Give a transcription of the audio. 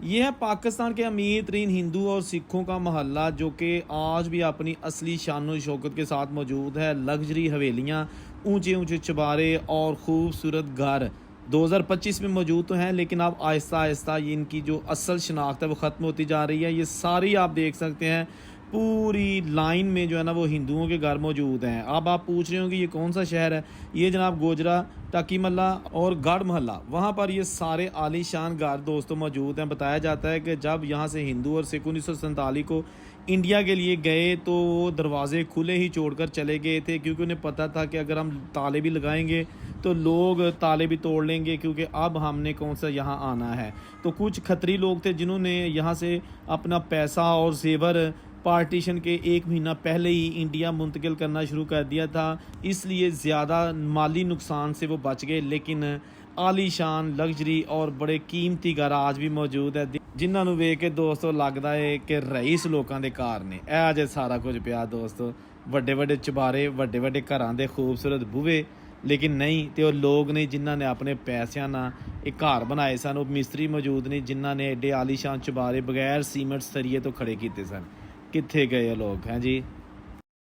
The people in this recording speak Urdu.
یہ ہے پاکستان کے امیر ترین ہندو اور سکھوں کا محلہ جو کہ آج بھی اپنی اصلی شان و شوکت کے ساتھ موجود ہے۔ لگژری حویلیاں، اونچے اونچے چبارے اور خوبصورت گھر 2025 میں موجود تو ہیں، لیکن اب آہستہ آہستہ یہ ان کی جو اصل شناخت ہے وہ ختم ہوتی جا رہی ہے۔ یہ ساری آپ دیکھ سکتے ہیں پوری لائن میں جو ہے نا وہ ہندوؤں کے گھر موجود ہیں۔ اب آپ پوچھ رہے ہوں کہ یہ کون سا شہر ہے؟ یہ جناب گوجرا ٹاکی محلہ اور گڑھ محلہ، وہاں پر یہ سارے عالی شان گھر دوستوں موجود ہیں۔ بتایا جاتا ہے کہ جب یہاں سے ہندو اور سکھ 1947 کو انڈیا کے لیے گئے تو وہ دروازے کھلے ہی چھوڑ کر چلے گئے تھے، کیونکہ انہیں پتہ تھا کہ اگر ہم تالے بھی لگائیں گے تو لوگ تالے بھی توڑ لیں گے، کیونکہ اب ہم نے کون سا یہاں آنا ہے۔ تو کچھ کھتری لوگ تھے جنہوں نے یہاں سے اپنا پیسہ اور زیور پارٹیشن کے 1 مہینہ پہلے ہی انڈیا منتقل کرنا شروع کر دیا تھا، اس لیے زیادہ مالی نقصان سے وہ بچ گئے۔ لیکن عالی شان لگژری اور بڑے قیمتی گھر آج بھی موجود ہے، جنہاں نوں ویکھ کے دوستو لگدا ہے کہ رئیس لوکاں دے گھر نے۔ اے جے سارا کچھ پیا دوستو، وڈے وڈے چبارے، وڈے وڈے گھراں دے خوبصورت بوہے، لیکن نہیں تے وہ لوگ نہیں جنہاں نے اپنے پیسیاں نال ایک گھر بنائے سن۔ وہ مستری موجود نہیں جنہاں نے ایڈے عالی شان چبارے بغیر سیمنٹ سریے تو کھڑے کیتے سن۔ کتنے گئے لوگ ہیں جی؟